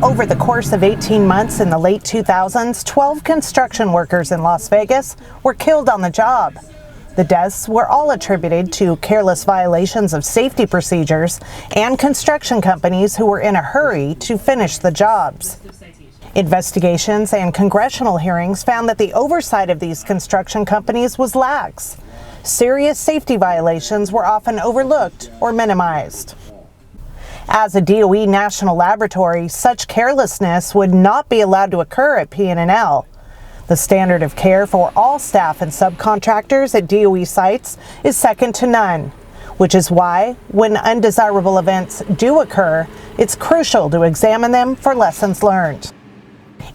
Over the course of 18 months in the late 2000s, 12 construction workers in Las Vegas were killed on the job. The deaths were all attributed to careless violations of safety procedures and construction companies who were in a hurry to finish the jobs. Investigations and congressional hearings found that the oversight of these construction companies was lax. Serious safety violations were often overlooked or minimized. As a DOE national laboratory, such carelessness would not be allowed to occur at PNNL. The standard of care for all staff and subcontractors at DOE sites is second to none, which is why, when undesirable events do occur, it's crucial to examine them for lessons learned.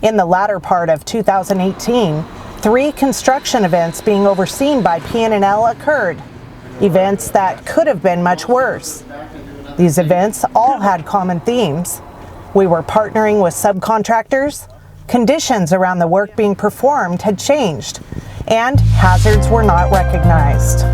In the latter part of 2018, 3 construction events being overseen by PNNL occurred, events that could have been much worse. These events all had common themes. We were partnering with subcontractors, conditions around the work being performed had changed, and hazards were not recognized.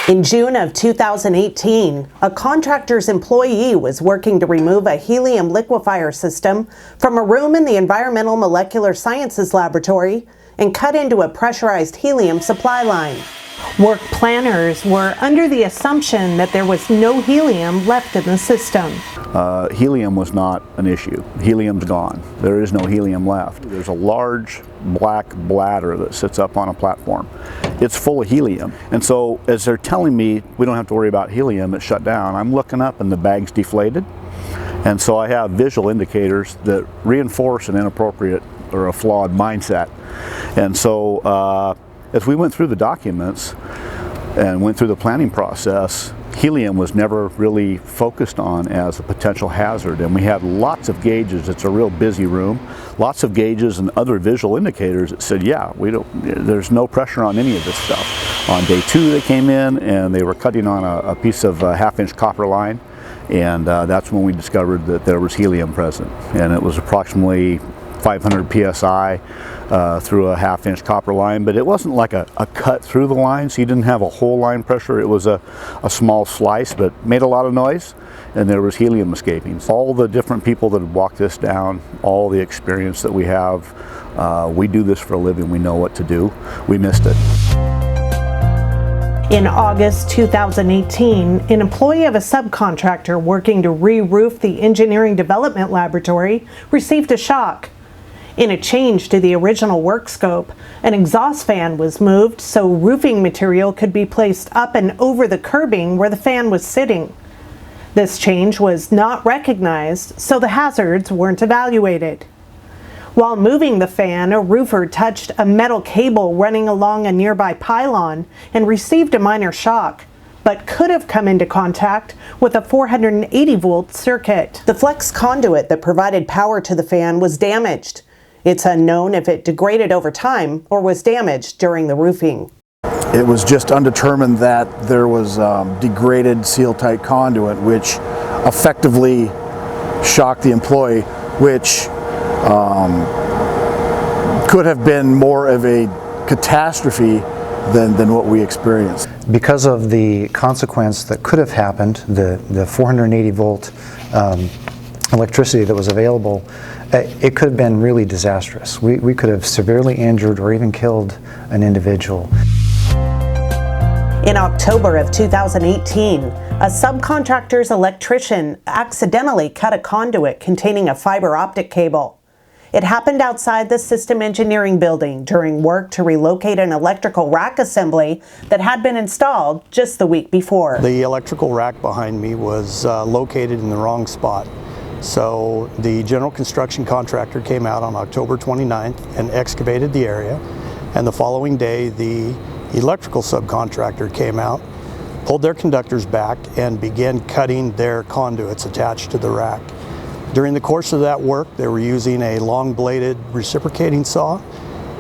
In June of 2018, a contractor's employee was working to remove a helium liquefier system from a room in the Environmental Molecular Sciences Laboratory and cut into a pressurized helium supply line. Work planners were under the assumption that there was no helium left in the system. Helium was not an issue. Helium's gone. There is no helium left. There's a large black bladder that sits up on a platform. It's full of helium. And so as they're telling me we don't have to worry about helium, it's shut down, I'm looking up and the bag's deflated. And so I have visual indicators that reinforce an inappropriate or a flawed mindset. And so as we went through the documents and went through the planning process, helium was never really focused on as a potential hazard, and we had lots of gauges. It's a real busy room, lots of gauges and other visual indicators that said, yeah, there's no pressure on any of this stuff. On day 2 they came in and they were cutting on a piece of 1/2-inch copper line, and that's when we discovered that there was helium present, and it was approximately 500 psi through a 1/2-inch copper line, but it wasn't like a cut through the line, so you didn't have a whole line pressure. It was a small slice, but made a lot of noise, and there was helium escaping. All the different people that have walked this down, all the experience that we have, we do this for a living, we know what to do. We missed it. In August 2018, an employee of a subcontractor working to re-roof the Engineering Development Laboratory received a shock. In a change to the original work scope, an exhaust fan was moved so roofing material could be placed up and over the curbing where the fan was sitting. This change was not recognized, so the hazards weren't evaluated. While moving the fan, a roofer touched a metal cable running along a nearby pylon and received a minor shock, but could have come into contact with a 480-volt circuit. The flex conduit that provided power to the fan was damaged. It's unknown if it degraded over time or was damaged during the roofing. It was just undetermined that there was degraded seal-tight conduit, which effectively shocked the employee, which could have been more of a catastrophe than what we experienced. Because of the consequence that could have happened, the 480 volt electricity that was available, it could have been really disastrous. We could have severely injured or even killed an individual. In October of 2018, a subcontractor's electrician accidentally cut a conduit containing a fiber optic cable. It happened outside the system engineering building during work to relocate an electrical rack assembly that had been installed just the week before. The electrical rack behind me was located in the wrong spot. So the general construction contractor came out on October 29th and excavated the area, and the following day the electrical subcontractor came out, pulled their conductors back, and began cutting their conduits attached to the rack. During the course of that work, they were using a long-bladed reciprocating saw,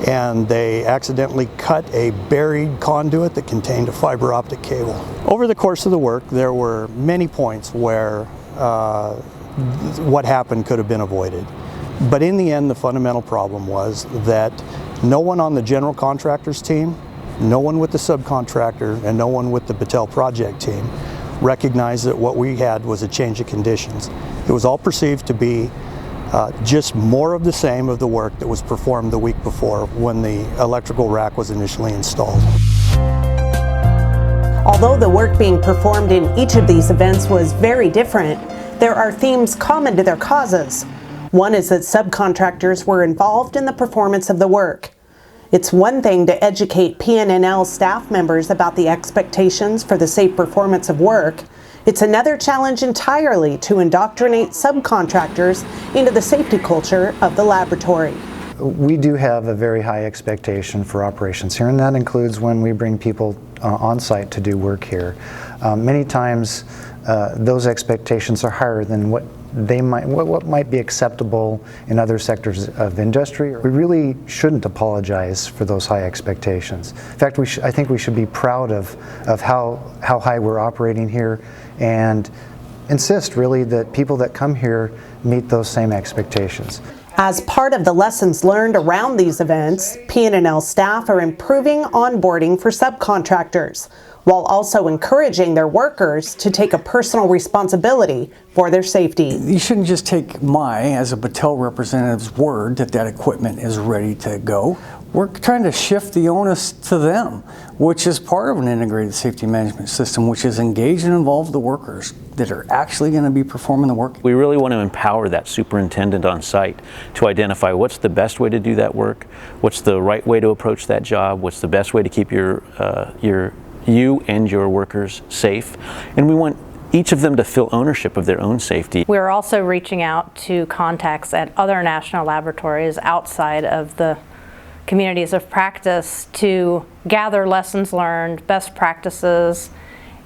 and they accidentally cut a buried conduit that contained a fiber optic cable. Over the course of the work, there were many points where what happened could have been avoided. But in the end, the fundamental problem was that no one on the general contractors team, no one with the subcontractor, and no one with the Battelle project team recognized that what we had was a change of conditions. It was all perceived to be just more of the same of the work that was performed the week before when the electrical rack was initially installed. Although the work being performed in each of these events was very different, there are themes common to their causes. One is that subcontractors were involved in the performance of the work. It's one thing to educate PNNL staff members about the expectations for the safe performance of work. It's another challenge entirely to indoctrinate subcontractors into the safety culture of the laboratory. We do have a very high expectation for operations here, and that includes when we bring people on site to do work here. Many times those expectations are higher than what might be acceptable in other sectors of industry. We really shouldn't apologize for those high expectations. In fact, I think we should be proud of how high we're operating here, and insist really that people that come here meet those same expectations. As part of the lessons learned around these events, PNNL staff are improving onboarding for subcontractors, while also encouraging their workers to take a personal responsibility for their safety. You shouldn't just take as a Battelle representative's word that equipment is ready to go. We're trying to shift the onus to them, which is part of an integrated safety management system, which is engage and involve the workers that are actually going to be performing the work. We really want to empower that superintendent on site to identify what's the best way to do that work, what's the right way to approach that job, what's the best way to keep you and your workers safe, and we want each of them to feel ownership of their own safety. We're also reaching out to contacts at other national laboratories outside of the communities of practice to gather lessons learned, best practices,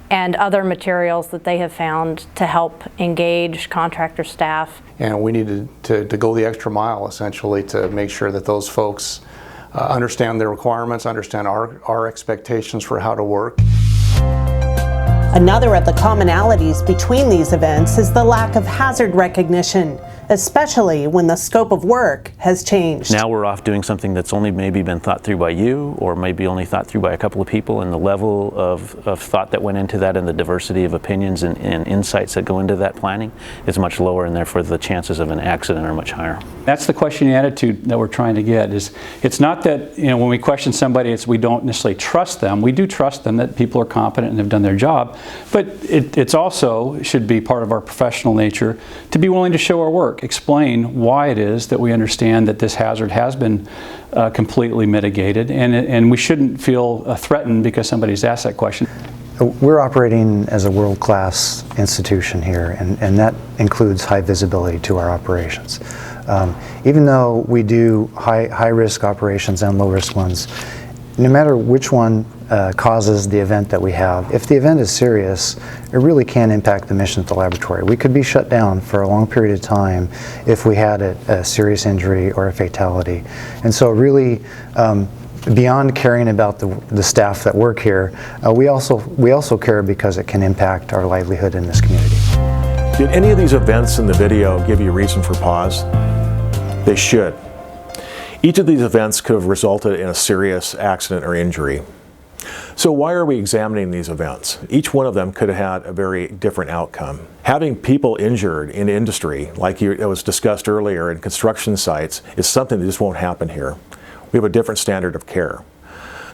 and other materials that they have found to help engage contractor staff. And we needed to go the extra mile, essentially, to make sure that those folks understand their requirements, understand our expectations for how to work. Another of the commonalities between these events is the lack of hazard recognition, especially when the scope of work has changed. Now we're off doing something that's only maybe been thought through by you, or maybe only thought through by a couple of people, and the level of thought that went into that and the diversity of opinions and insights that go into that planning is much lower, and therefore the chances of an accident are much higher. That's the questioning attitude that we're trying to get. It's not that, when we question somebody, we don't necessarily trust them. We do trust them that people are competent and have done their job, but it's also should be part of our professional nature to be willing to show our work, explain why it is that we understand that this hazard has been completely mitigated, and we shouldn't feel threatened because somebody's asked that question. We're operating as a world-class institution here, and that includes high visibility to our operations. Even though we do high-risk operations and low-risk ones, no matter which one causes the event that we have, if the event is serious, it really can impact the mission at the laboratory. We could be shut down for a long period of time if we had a serious injury or a fatality. And so really, beyond caring about the staff that work here, we also care because it can impact our livelihood in this community. Did any of these events in the video give you reason for pause? They should. Each of these events could have resulted in a serious accident or injury. So why are we examining these events? Each one of them could have had a very different outcome. Having people injured in industry, like it was discussed earlier in construction sites, is something that just won't happen here. We have a different standard of care.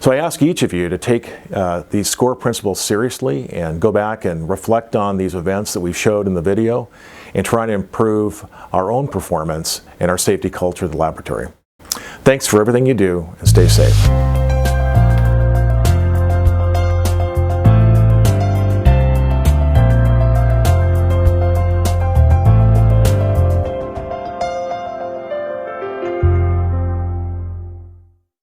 So I ask each of you to take these SCORE principles seriously and go back and reflect on these events that we showed in the video and try to improve our own performance and our safety culture of the laboratory. Thanks for everything you do, and stay safe.